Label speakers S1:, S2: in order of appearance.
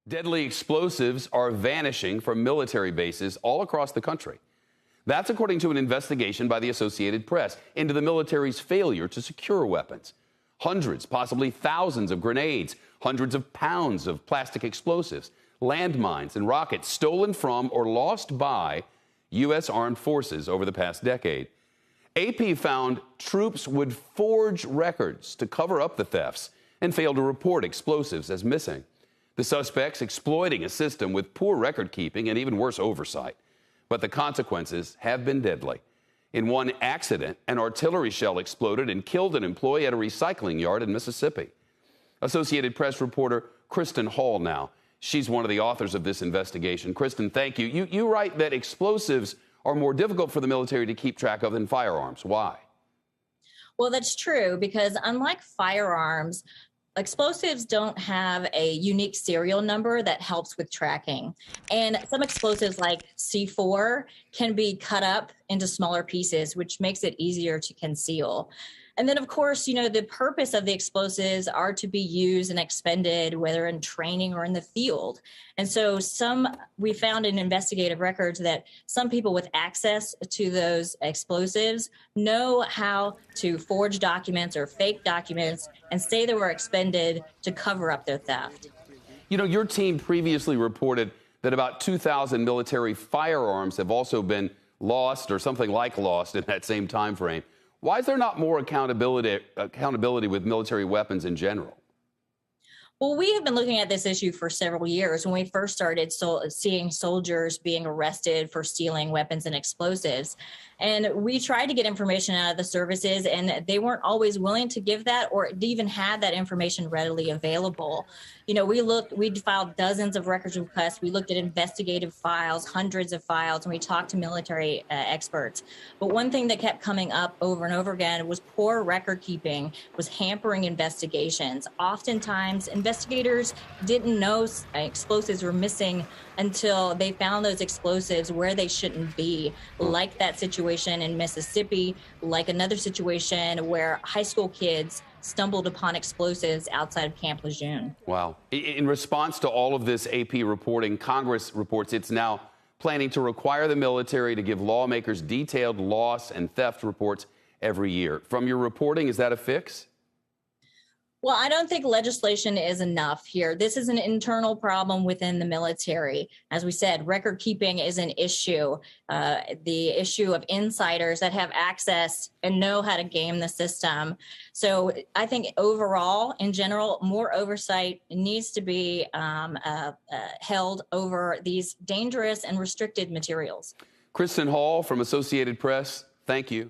S1: Deadly explosives are vanishing from military bases all across the country. That's according to an investigation by the Associated Press into the military's failure to secure weapons. Hundreds, possibly thousands of grenades, hundreds of pounds of plastic explosives, landmines, and rockets stolen from or lost by U.S. armed forces over the past decade. AP found troops would forge records to cover up the thefts and fail to report explosives as missing. The suspects exploiting a system with poor record keeping and even worse oversight. But the consequences have been deadly. In one accident, an artillery shell exploded and killed an employee at a recycling yard in Mississippi. Associated Press reporter Kristen Hall now. She's one of the authors of this investigation. Kristen, thank you. You write that explosives are more difficult for the military to keep track of than firearms. Why?
S2: Well, that's true, because unlike firearms, explosives don't have a unique serial number that helps with tracking. And some explosives like C4 can be cut up into smaller pieces, which makes it easier to conceal. And then, of course, the purpose of the explosives are to be used and expended, whether in training or in the field. And so we found in investigative records that some people with access to those explosives know how to forge documents or fake documents and say they were expended to cover up their theft.
S1: Your team previously reported that about 2,000 military firearms have also been lost or something like lost in that same time frame. Why is there not more accountability with military weapons in general?
S2: Well, we have been looking at this issue for several years when we first started seeing soldiers being arrested for stealing weapons and explosives. And we tried to get information out of the services, and they weren't always willing to give that or even have that information readily available. We filed dozens of records requests. We looked at investigative files, hundreds of files, and we talked to military experts. But one thing that kept coming up over and over again was poor record keeping was hampering investigations. Oftentimes, investigators didn't know explosives were missing until they found those explosives where they shouldn't be, like that situation in Mississippi, like another situation where high school kids stumbled upon explosives outside of Camp Lejeune.
S1: Wow. In response to all of this AP reporting, Congress reports it's now planning to require the military to give lawmakers detailed loss and theft reports every year. From your reporting, is that a fix?
S2: Well, I don't think legislation is enough here. This is an internal problem within the military. As we said, record keeping is an issue. The issue of insiders that have access and know how to game the system. So I think overall, in general, more oversight needs to be held over these dangerous and restricted materials.
S1: Kristen Hall from Associated Press, thank you.